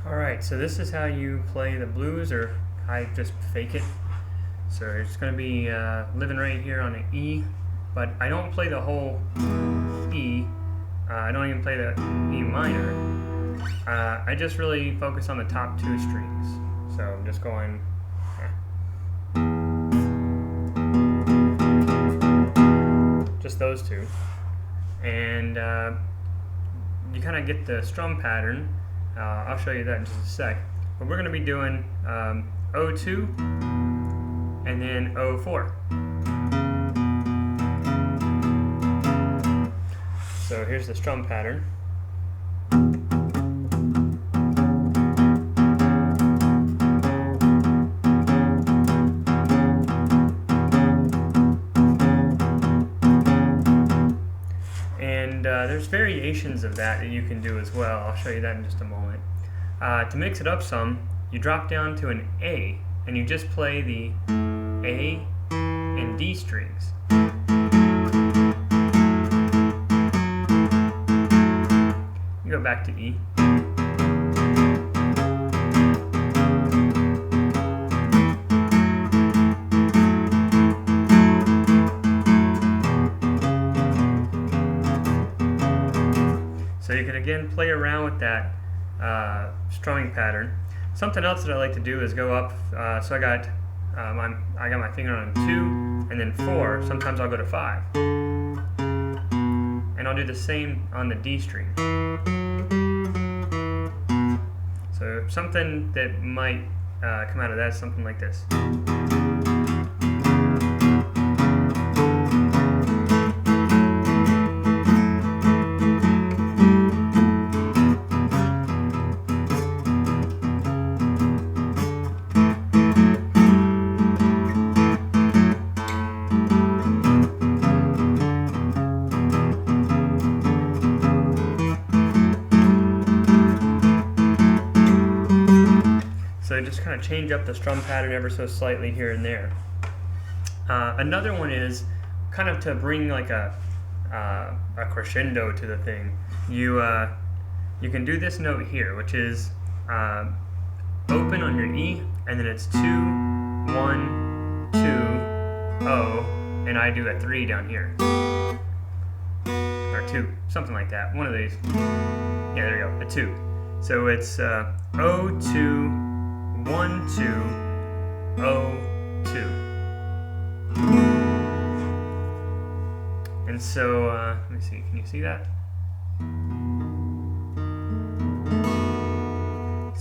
Alright, so this is how you play the blues, or I just fake it. So it's going to be living right here on an E, but I don't play the whole E. I don't even play the E minor. I just really focus on the top two strings. So I'm just going. Just those two. And you kind of get the strum pattern. I'll show you that in just a sec. But we're going to be doing O2 and then O4. So here's the strum pattern. And there's variations of that you can do as well. I'll show you that in just a moment. To mix it up some, you drop down to an A, and you just play the A and D strings. You go back to E. So you can again play around with that strumming pattern. Something else that I like to do is go up. So I got my finger on 2 and then 4. Sometimes I'll go to 5, and I'll do the same on the D string. So something that might come out of that is something like this. So just kind of change up the strum pattern ever so slightly here and there. Another one is kind of to bring like a crescendo to the thing. You can do this note here, which is open on your E, and then it's 2, 1, 2, O, and I do a 3 down here, or 2, something like that. One of these. Yeah, there you go, a 2. So it's O, 2, 1, 2, O, 2. And so, let me see, can you see that?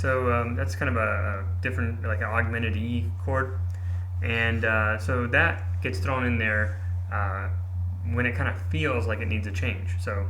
So that's kind of a different, like an augmented E chord. And so that gets thrown in there when it kind of feels like it needs a change. So.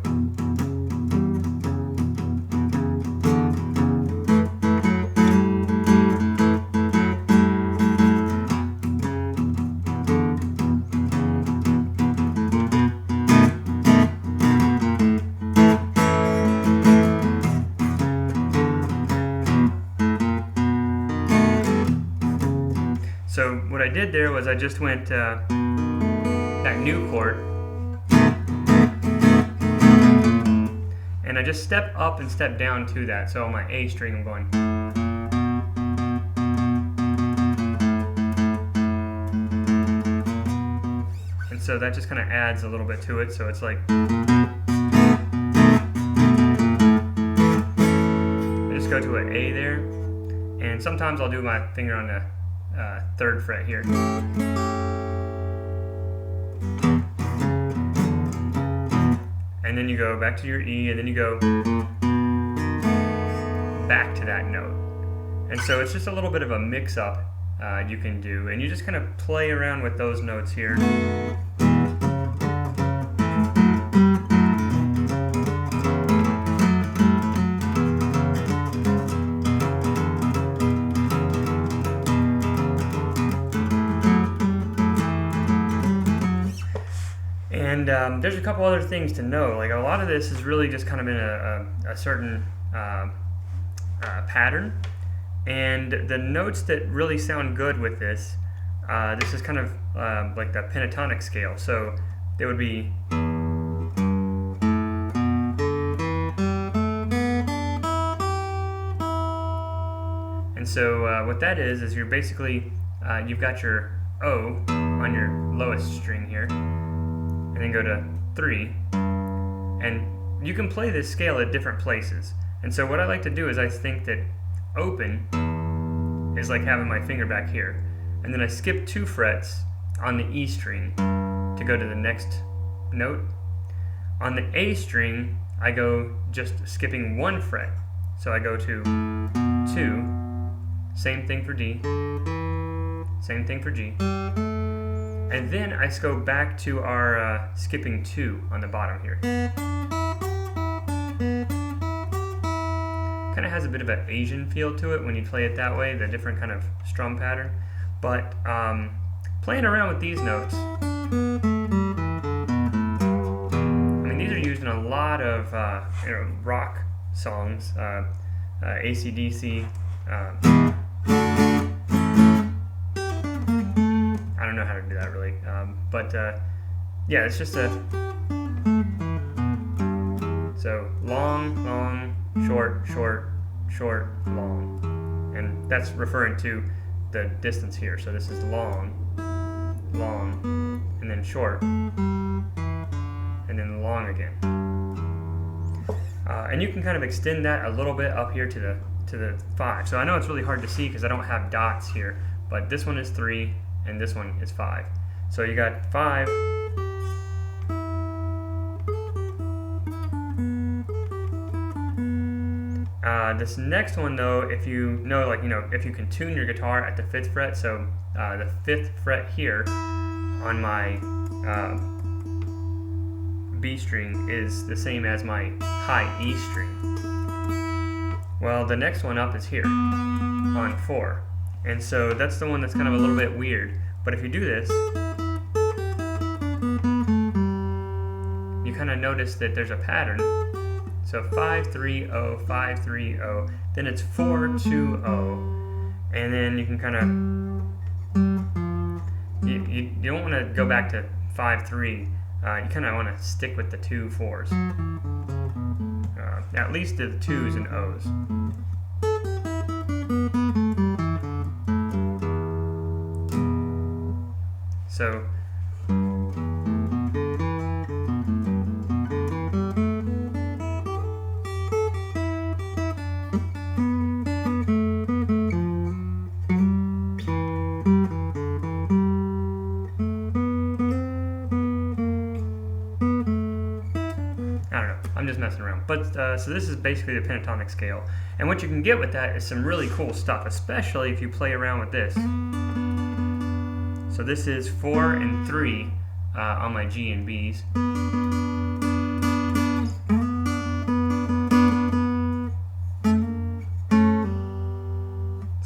So what I did there was I just went that new chord, and I just step up and step down to that. So on my A string I'm going. And so that just kind of adds a little bit to it. So it's like, I just go to an A there, and sometimes I'll do my finger on the 3rd fret here. And then you go back to your E, and then you go back to that note. And so it's just a little bit of a mix-up you can do, and you just kind of play around with those notes here. And there's a couple other things to know. Like a lot of this is really just kind of in a certain pattern. And the notes that really sound good with this, this is kind of like the pentatonic scale. So they would be And so what that is you're basically, you've got your O on your lowest string here, and then go to 3, and you can play this scale at different places. And so what I like to do is I think that open is like having my finger back here, and then I skip 2 frets on the E string to go to the next note. On the A string, I go just skipping 1 fret, so I go to 2, same thing for D, same thing for G, and then I just go back to our skipping 2 on the bottom here. Kind of has a bit of an Asian feel to it when you play it that way, the different kind of strum pattern. But playing around with these notes, I mean, these are used in a lot of rock songs, AC/DC. I don't know how to do that really, but yeah, it's just a so long, long, short, short, short, long, and that's referring to the distance here. So this is long, long, and then short, and then long again. And you can kind of extend that a little bit up here to the 5. So I know it's really hard to see because I don't have dots here, but this one is 3 and this one is 5. So you got 5. This next one though, if you know, if you can tune your guitar at the 5th fret, so the 5th fret here on my B string is the same as my high E string. Well, the next one up is here on 4, and so that's the one that's kind of a little bit weird. But if you do this, you kind of notice that there's a pattern. So 5-3-0, 5-3-0, then it's 4-2-0, and then you can kind of, you don't want to go back to 5-3, you kind of want to stick with the 2 4s, at least the 2s and O's. So I'm just messing around. But so this is basically the pentatonic scale. And what you can get with that is some really cool stuff, especially if you play around with this. So this is 4 and 3 on my G and B's.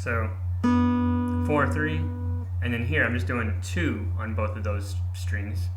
So 4-3, and then here I'm just doing 2 on both of those strings.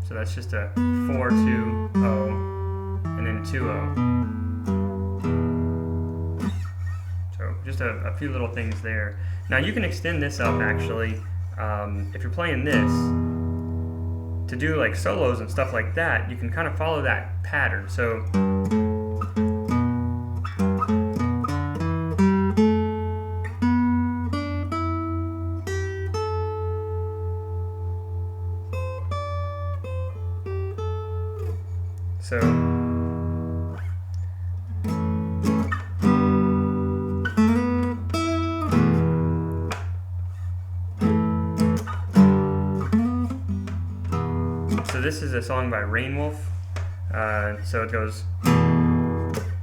So that's just a 4-2-0 and then 2-0. So just a few little things there. Now you can extend this up actually, if you're playing this, to do like solos and stuff like that, you can kind of follow that pattern. So So this is a song by Rainwolf. So it goes,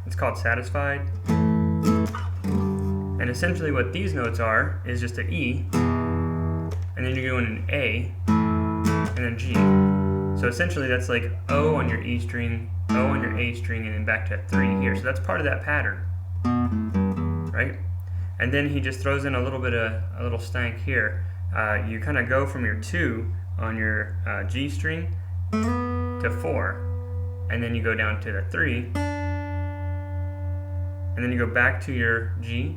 it's called Satisfied. And essentially what these notes are is just an E, and then you're doing an A, and then G. So essentially that's like O on your E string, O on your A string, and then back to 3 here. So that's part of that pattern, right? And then he just throws in a little bit of a little stank here. You kind of go from your 2 on your G string to 4, and then you go down to the 3, and then you go back to your G,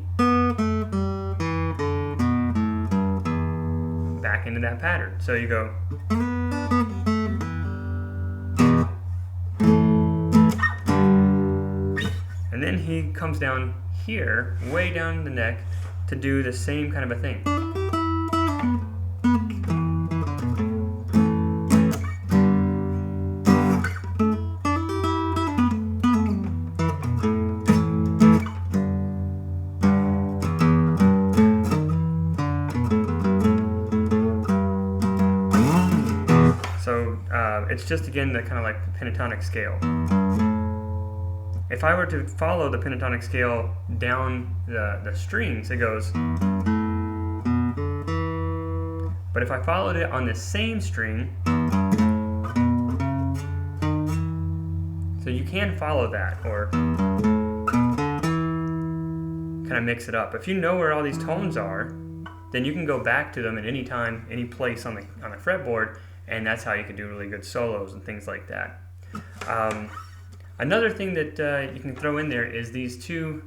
back into that pattern. So you go, and then he comes down here, way down the neck, to do the same kind of a thing. So it's just, again, the kind of like the pentatonic scale. If I were to follow the pentatonic scale down the strings, it goes. But if I followed it on the same string, so you can follow that or kind of mix it up. If you know where all these tones are, then you can go back to them at any time, any place on the fretboard, and that's how you can do really good solos and things like that. Another thing that you can throw in there is these two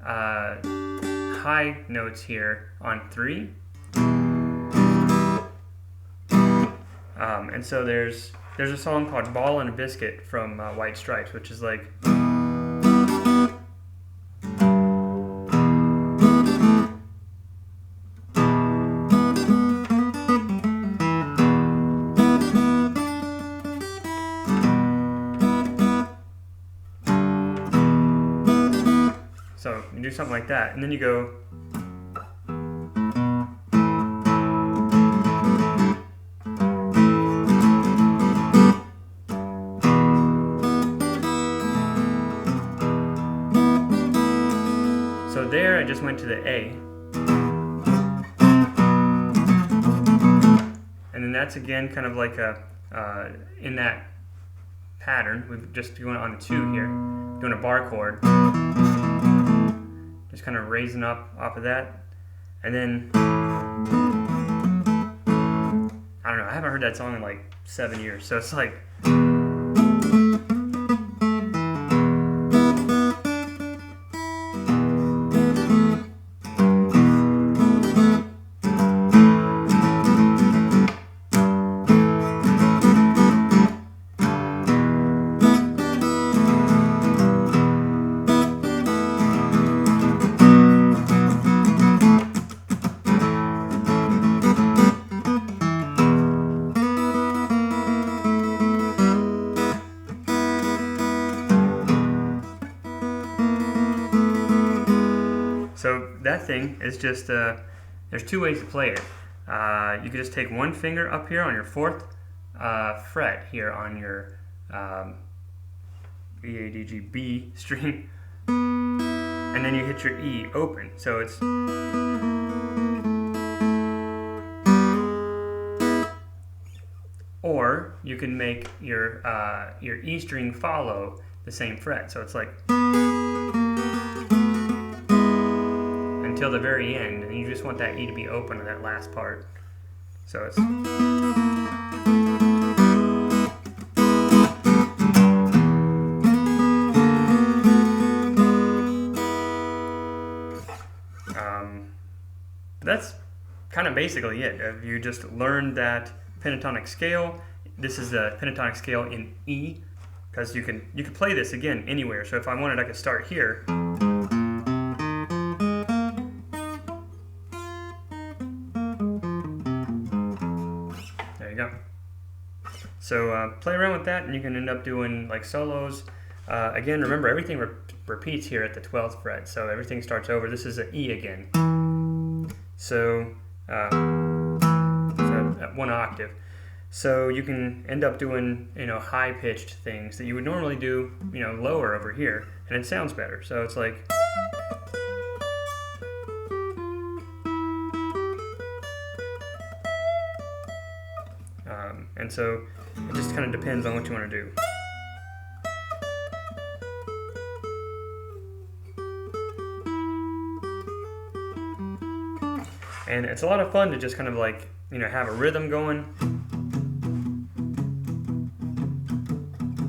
high notes here on 3. And so there's a song called Ball and a Biscuit from White Stripes, which is like, so you do something like that, and then you go, so there I just went to the A, and then that's again kind of like a in that pattern. We're just going on a 2 here, doing a bar chord. Just kind of raising up off of that, and then I don't know, I haven't heard that song in like 7 years, so it's like, so that thing is just, there's 2 ways to play it. You can just take one finger up here on your 4th fret here on your E, A, D, G, B string, and then you hit your E open. So it's, or you can make your E string follow the same fret. So it's like, until the very end, and you just want that E to be open on that last part. So it's, that's kind of basically it. If you just learned that pentatonic scale, this is the pentatonic scale in E, because you can play this again anywhere. So if I wanted, I could start here. There you go. So play around with that, and you can end up doing like solos. Again, remember, everything repeats here at the 12th fret, so everything starts over. This is an E again. So, so one octave. So you can end up doing, high-pitched things that you would normally do, lower over here, and it sounds better. So it's like, and so it just kind of depends on what you want to do. And it's a lot of fun to just kind of like, have a rhythm going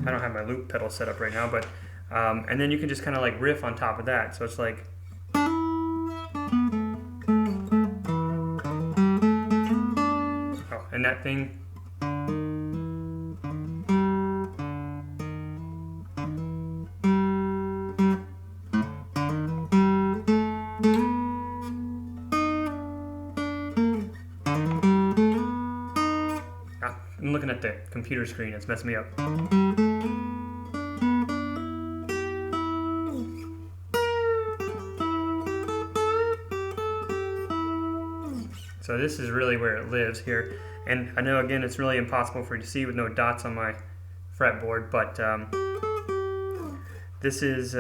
I don't have my loop pedal set up right now, but and then you can just kind of like riff on top of that. So it's like. And that thing. I'm looking at the computer screen, it's messing me up. So this is really where it lives here. And I know, again, it's really impossible for you to see with no dots on my fretboard, but this is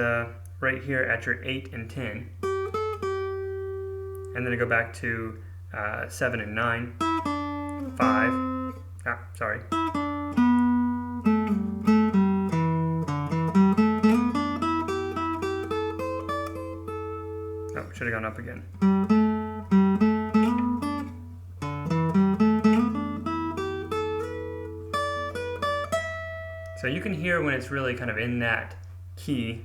right here at your 8 and 10. And then I go back to 7 and 9, 5, sorry. Oh, should have gone up again. So you can hear when it's really kind of in that key.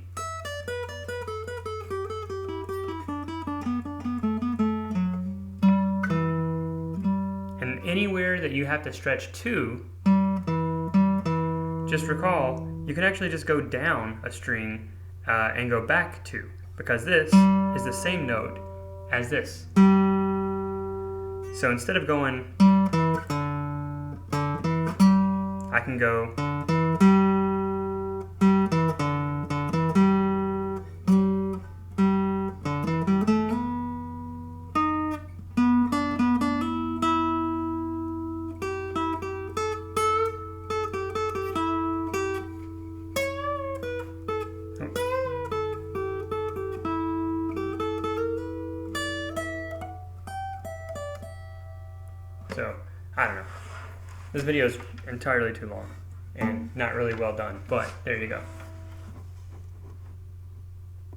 And anywhere that you have to stretch to, just recall, you can actually just go down a string and go back to, because this is the same note as this. So instead of going, I can go. So, I don't know. This video is entirely too long and not really well done, but there you go.